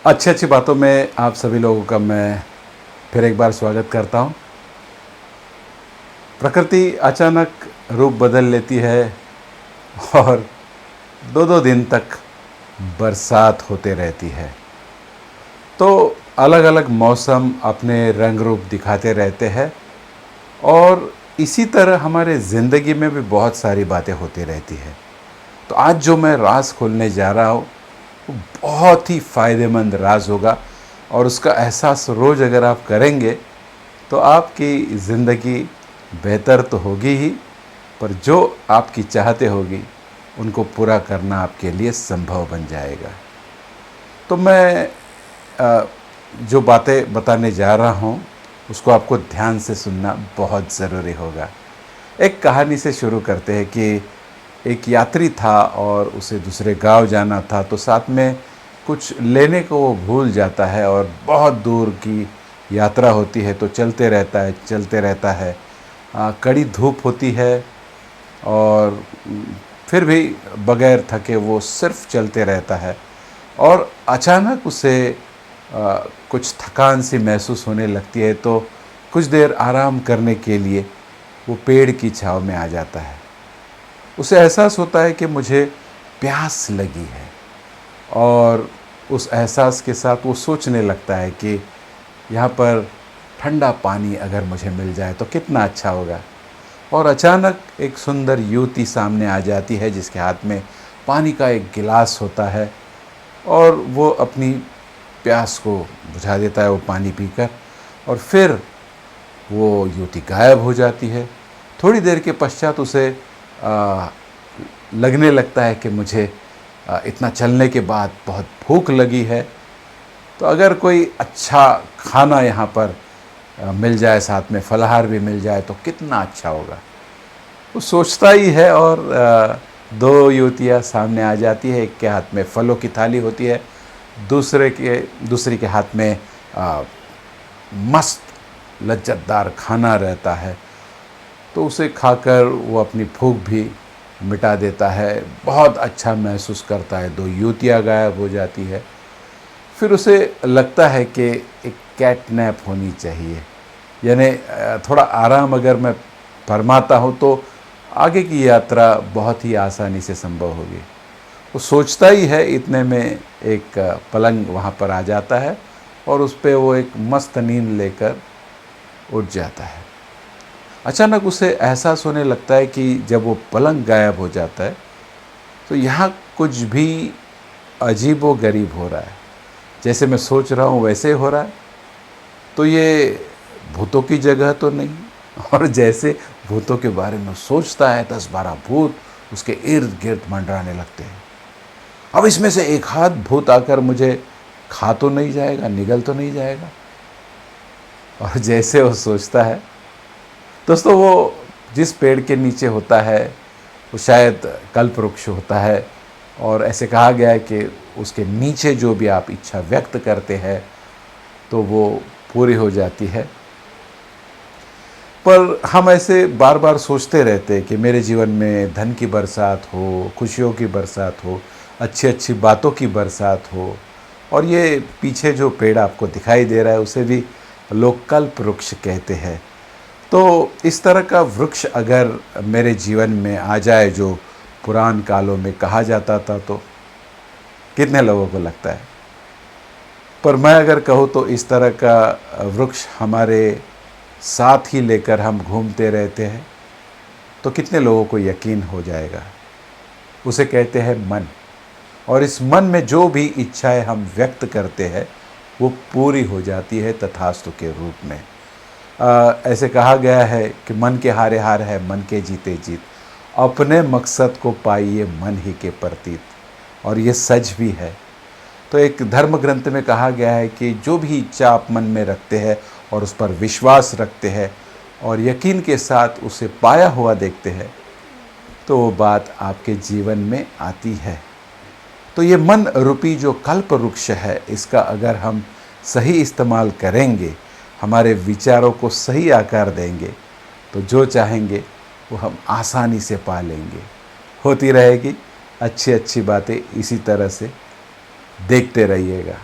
अच्छी अच्छी बातों में आप सभी लोगों का मैं फिर एक बार स्वागत करता हूँ। प्रकृति अचानक रूप बदल लेती है और दो दो दिन तक बरसात होते रहती है। तो अलग अलग मौसम अपने रंग रूप दिखाते रहते हैं और इसी तरह हमारे ज़िंदगी में भी बहुत सारी बातें होती रहती है। तो आज जो मैं राज खोलने जा रहा हूँ वो बहुत ही फ़ायदेमंद राज होगा और उसका एहसास रोज़ अगर आप करेंगे तो आपकी ज़िंदगी बेहतर तो होगी ही, पर जो आपकी चाहते होगी उनको पूरा करना आपके लिए संभव बन जाएगा। तो मैं जो बातें बताने जा रहा हूँ उसको आपको ध्यान से सुनना बहुत ज़रूरी होगा। एक कहानी से शुरू करते हैं कि एक यात्री था और उसे दूसरे गांव जाना था, तो साथ में कुछ लेने को वो भूल जाता है और बहुत दूर की यात्रा होती है तो चलते रहता है। कड़ी धूप होती है और फिर भी बगैर थके वो सिर्फ चलते रहता है और अचानक उसे कुछ थकान सी महसूस होने लगती है। तो कुछ देर आराम करने के लिए वो पेड़ की छाँव में आ जाता है। उसे एहसास होता है कि मुझे प्यास लगी है और उस एहसास के साथ वो सोचने लगता है कि यहाँ पर ठंडा पानी अगर मुझे मिल जाए तो कितना अच्छा होगा। और अचानक एक सुंदर युवती सामने आ जाती है जिसके हाथ में पानी का एक गिलास होता है और वो अपनी प्यास को बुझा देता है वो पानी पीकर, और फिर वो युवती गायब हो जाती है। थोड़ी देर के पश्चात उसे लगने लगता है कि मुझे इतना चलने के बाद बहुत भूख लगी है, तो अगर कोई अच्छा खाना यहाँ पर मिल जाए, साथ में फलाहार भी मिल जाए तो कितना अच्छा होगा। वो सोचता ही है और दो युवतियाँ सामने आ जाती है। एक के हाथ में फलों की थाली होती है, दूसरी के हाथ में मस्त लज्जतदार खाना रहता है। तो उसे खाकर वो अपनी भूख भी मिटा देता है, बहुत अच्छा महसूस करता है। दो युवतियाँ गायब हो जाती है। फिर उसे लगता है कि एक कैट नैप होनी चाहिए, यानी थोड़ा आराम अगर मैं फरमाता हूँ तो आगे की यात्रा बहुत ही आसानी से संभव होगी। वो सोचता ही है, इतने में एक पलंग वहाँ पर आ जाता है और उस पर वो एक मस्त नींद लेकर उठ जाता है। अचानक उसे एहसास होने लगता है कि जब वो पलंग गायब हो जाता है तो यहाँ कुछ भी अजीबो गरीब हो रहा है। जैसे मैं सोच रहा हूँ वैसे हो रहा है। तो ये भूतों की जगह तो नहीं, और जैसे भूतों के बारे में सोचता है 10-12 भूत उसके इर्द गिर्द मंडराने लगते हैं। अब इसमें से एक हाथ भूत आकर मुझे खा तो नहीं जाएगा, निगल तो नहीं जाएगा। और जैसे वो सोचता है, दोस्तों, वो जिस पेड़ के नीचे होता है वो शायद कल्प वृक्ष होता है और ऐसे कहा गया है कि उसके नीचे जो भी आप इच्छा व्यक्त करते हैं तो वो पूरी हो जाती है। पर हम ऐसे बार बार सोचते रहते हैं कि मेरे जीवन में धन की बरसात हो, खुशियों की बरसात हो, अच्छी अच्छी बातों की बरसात हो। और ये पीछे जो पेड़ आपको दिखाई दे रहा है उसे भी लोग कल्प वृक्ष कहते हैं। तो इस तरह का वृक्ष अगर मेरे जीवन में आ जाए जो पुरान कालों में कहा जाता था, तो कितने लोगों को लगता है। पर मैं अगर कहूँ तो इस तरह का वृक्ष हमारे साथ ही लेकर हम घूमते रहते हैं तो कितने लोगों को यकीन हो जाएगा। उसे कहते हैं मन, और इस मन में जो भी इच्छाएं हम व्यक्त करते हैं वो पूरी हो जाती है तथास्तु के रूप में। ऐसे कहा गया है कि मन के हारे हार है, मन के जीते जीत, अपने मकसद को पाइए मन ही के प्रतीत। और ये सच भी है। तो एक धर्म ग्रंथ में कहा गया है कि जो भी इच्छा आप मन में रखते हैं और उस पर विश्वास रखते हैं और यकीन के साथ उसे पाया हुआ देखते हैं तो वो बात आपके जीवन में आती है। तो ये मन रूपी जो कल्प वृक्ष है, इसका अगर हम सही इस्तेमाल करेंगे, हमारे विचारों को सही आकार देंगे, तो जो चाहेंगे वो हम आसानी से पा लेंगे। होती रहेगी अच्छी अच्छी बातें इसी तरह से। देखते रहिएगा।